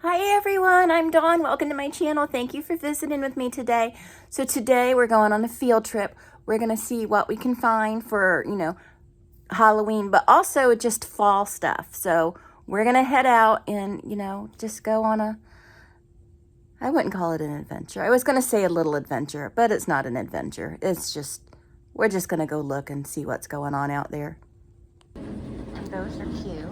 Hi everyone, I'm Dawn. Welcome to my channel. Thank you for visiting with me today. So today we're going on a field trip. We're going to see what we can find for, Halloween, but also just fall stuff. So we're going to head out and, just go on I wouldn't call it an adventure. I was going to say a little adventure, but it's not an adventure. We're just going to go look and see what's going on out there. And those are cute.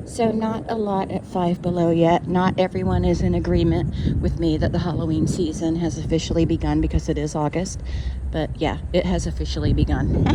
So not a lot at Five Below yet. Not everyone is in agreement with me that the Halloween season has officially begun because it is August. But yeah, it has officially begun.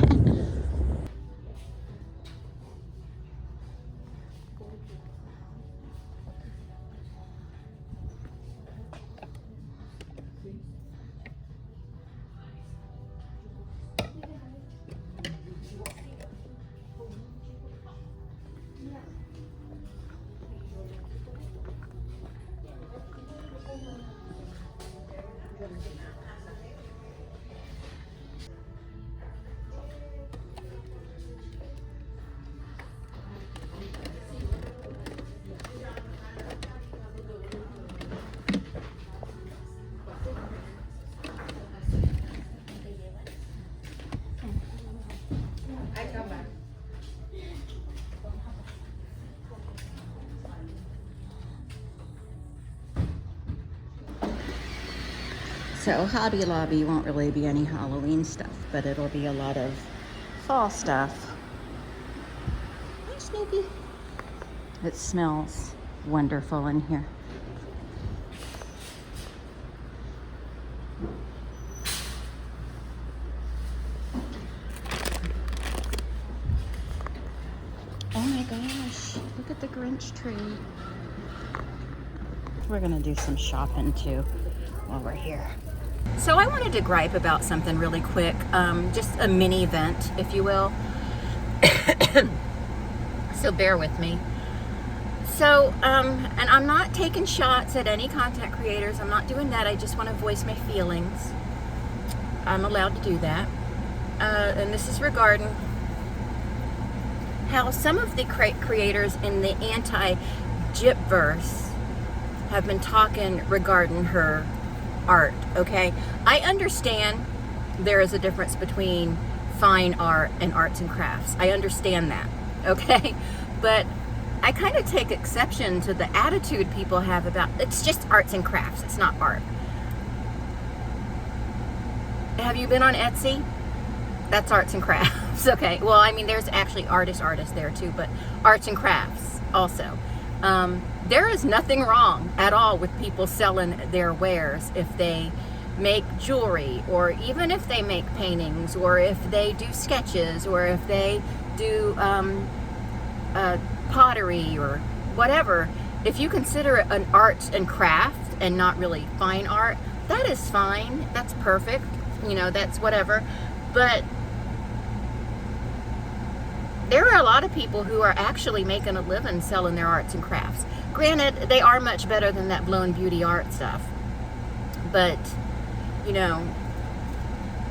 So Hobby Lobby won't really be any Halloween stuff, but it'll be a lot of fall stuff. Hi, Snoopy. It smells wonderful in here. Oh my gosh, look at the Grinch tree. We're gonna do some shopping too while we're here. So I wanted to gripe about something really quick, just a mini vent, if you will. So bear with me. So, and I'm not taking shots at any content creators. I'm not doing that. I just want to voice my feelings. I'm allowed to do that. And this is regarding how some of the creators in the anti-Gypverse have been talking regarding her art, okay? I understand there is a difference between fine art and arts and crafts. I understand that, okay? But I kind of take exception to the attitude people have about, it's just arts and crafts, it's not art. Have you been on Etsy? That's arts and crafts, okay? Well, I mean, there's actually artists there too, but arts and crafts also. There is nothing wrong at all with people selling their wares if they make jewelry, or even if they make paintings, or if they do sketches, or if they do pottery or whatever. If you consider it an art and craft and not really fine art, that is fine. That's perfect. You know, that's whatever. But there are a lot of people who are actually making a living selling their arts and crafts. Granted, they are much better than that blown beauty art stuff. But, you know,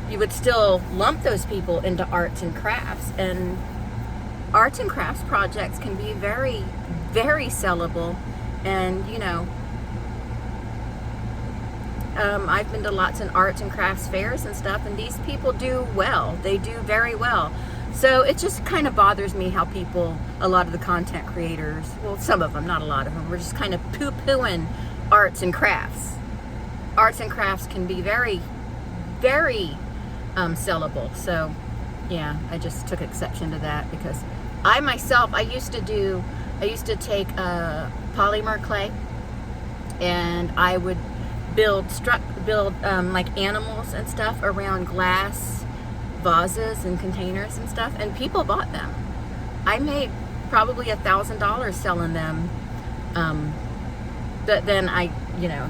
you would still lump those people into arts and crafts. And arts and crafts projects can be very, very sellable. And, you know, I've been to lots of arts and crafts fairs and stuff, and these people do well. They do very well. So it just kind of bothers me how people, a lot of the content creators, well, some of them, not a lot of them, we're just kind of poo-pooing arts and crafts. Arts and crafts can be very, very sellable. So, yeah, I just took exception to that because I myself, I used to take polymer clay, and I would build like animals and stuff around glass vases and containers and stuff, and people bought them. I made probably $1,000 selling them. But then you know,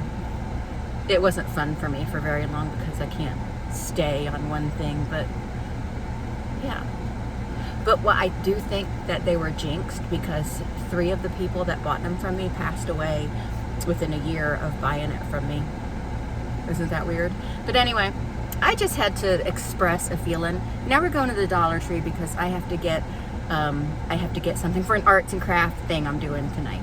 it wasn't fun for me for very long because I can't stay on one thing. But yeah. But what I do think that they were jinxed because 3 of the people that bought them from me passed away within a year of buying it from me. Isn't that weird? But anyway, I just had to express a feeling. Now we're going to the Dollar Tree because I have to get something for an arts and craft thing I'm doing tonight.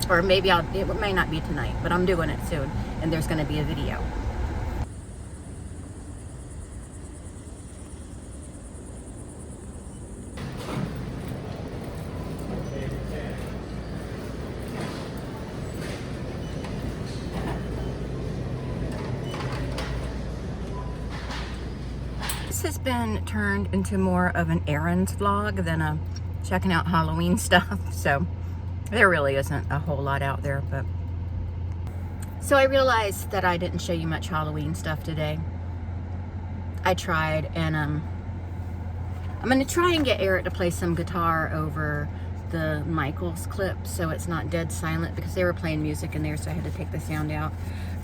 Or maybe it may not be tonight, but I'm doing it soon, and there's going to be a video. This has been turned into more of an errands vlog than a checking out Halloween stuff. So There really isn't a whole lot out there, but... So I realized that I didn't show you much Halloween stuff today. I tried, and I'm going to try and get Eric to play some guitar over the Michaels clip so it's not dead silent, because they were playing music in there, so I had to take the sound out.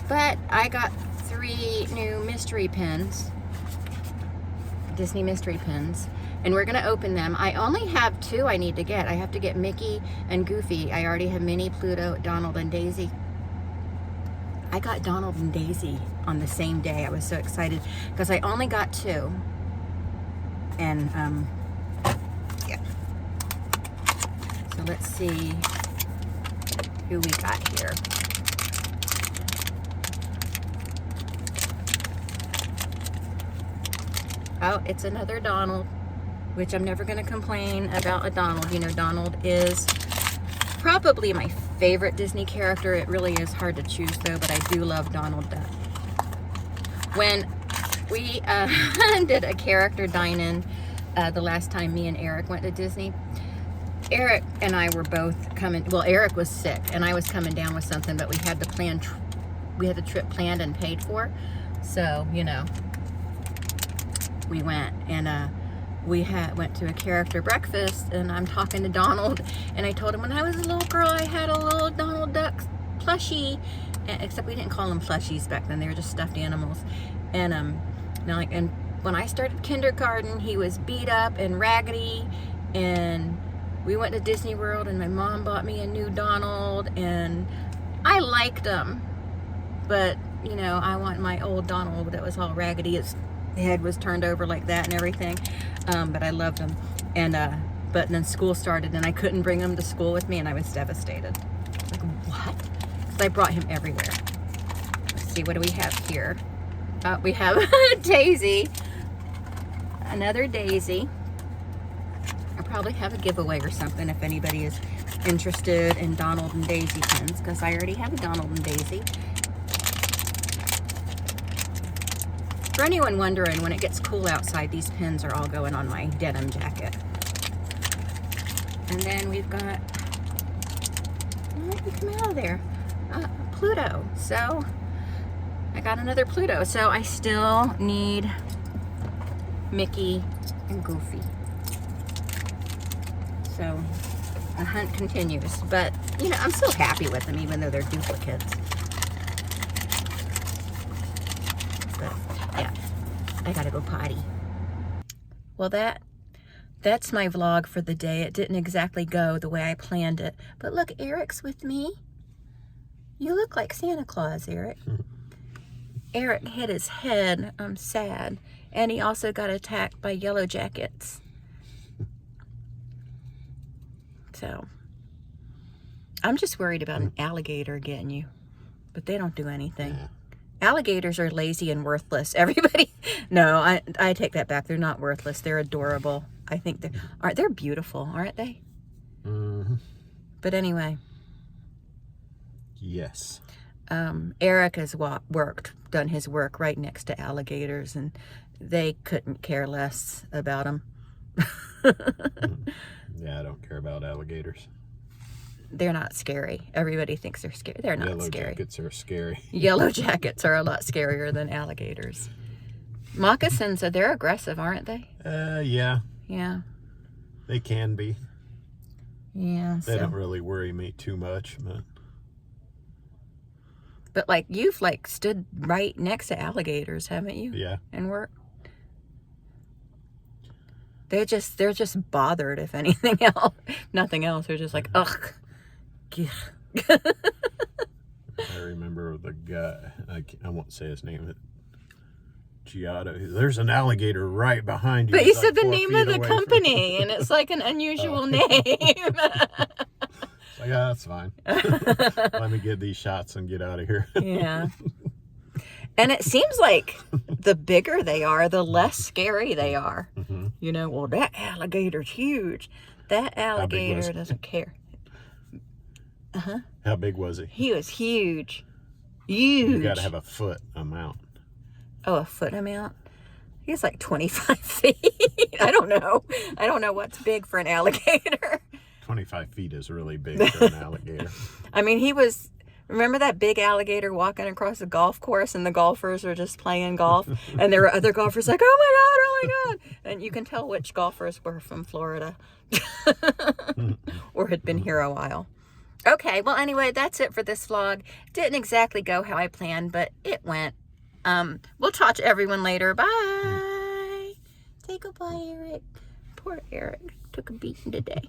But I got 3 new mystery pins, Disney mystery pins, and we're going to open them. I only have 2 I need to get. I have to get Mickey and Goofy. I already have Minnie, Pluto, Donald, and Daisy. I got Donald and Daisy on the same day. I was so excited because I only got 2. And, yeah. So let's see who we got here. Oh, it's another Donald, which I'm never going to complain about a Donald. You know, Donald is probably my favorite Disney character. It really is hard to choose, though, but I do love Donald Duck. When we did a character dine-in the last time me and Eric went to Disney, Eric and I were both coming, well, Eric was sick, and I was coming down with something, but we had the plan, we had the trip planned and paid for, so, you know, we went, and we went to a character breakfast, and I'm talking to Donald, and I told him when I was a little girl, I had a little Donald Duck plushie, except we didn't call them plushies back then, they were just stuffed animals, and and when I started kindergarten, he was beat up and raggedy, and we went to Disney World, and my mom bought me a new Donald, and I liked him, but, you know, I want my old Donald that was all raggedy. His head was turned over like that and everything, but I loved him. And but then school started, and I couldn't bring him to school with me, and I was devastated. Like, what? So I brought him everywhere. Let's see, what do we have here? We have Daisy, another Daisy. I'll probably have a giveaway or something if anybody is interested in Donald and Daisy pins, because I already have a Donald and Daisy. For anyone wondering, when it gets cool outside, these pins are all going on my denim jacket. And then we've got, let me come out of there, Pluto. So I got another Pluto. So I still need Mickey and Goofy. So the hunt continues. But, you know, I'm still happy with them, even though they're duplicates. But, yeah, I gotta go potty. Well, that's my vlog for the day. It didn't exactly go the way I planned it. But look, Eric's with me. You look like Santa Claus, Eric. Eric hit his head. I'm sad. And he also got attacked by yellow jackets. So, I'm just worried about an alligator getting you. But they don't do anything. Yeah. Alligators are lazy and worthless. Everybody, no, I take that back. They're not worthless. They're adorable. I think they're beautiful, aren't they? Mm-hmm. But anyway. Yes. Eric has done his work right next to alligators, and they couldn't care less about them. Yeah, I don't care about alligators. They're not scary. Everybody thinks they're scary. They're not scary. Yellow jackets are scary. Yellow jackets are a lot scarier than alligators. Moccasins, they're aggressive, aren't they? Yeah. Yeah. They can be. Yeah. They don't really worry me too much, but like, you've like stood right next to alligators, haven't you? Yeah. And work. They're just bothered, if anything else. Nothing else. They're just like, ugh. I remember the guy, I won't say his name, Giotto. There's an alligator right behind you. But you said the name of the company, and it's like an unusual name. It's like, yeah, that's fine. Let me get these shots and get out of here. Yeah. And it seems like the bigger they are, the less scary they are. Mm-hmm. You know, well, that alligator's huge. That alligator doesn't care. Uh-huh. How big was he? He was huge. Huge. You got to have a foot amount. Oh, a foot amount? He's like 25 feet. I don't know. I don't know what's big for an alligator. 25 feet is really big for an alligator. I mean, remember that big alligator walking across the golf course and the golfers are just playing golf? And there were other golfers like, oh my God. And you can tell which golfers were from Florida or had been here a while. Okay, well, anyway, that's it for this vlog. Didn't exactly go how I planned, but it went. We'll talk to everyone later. Bye. Say goodbye, Eric. Poor Eric took a beating today.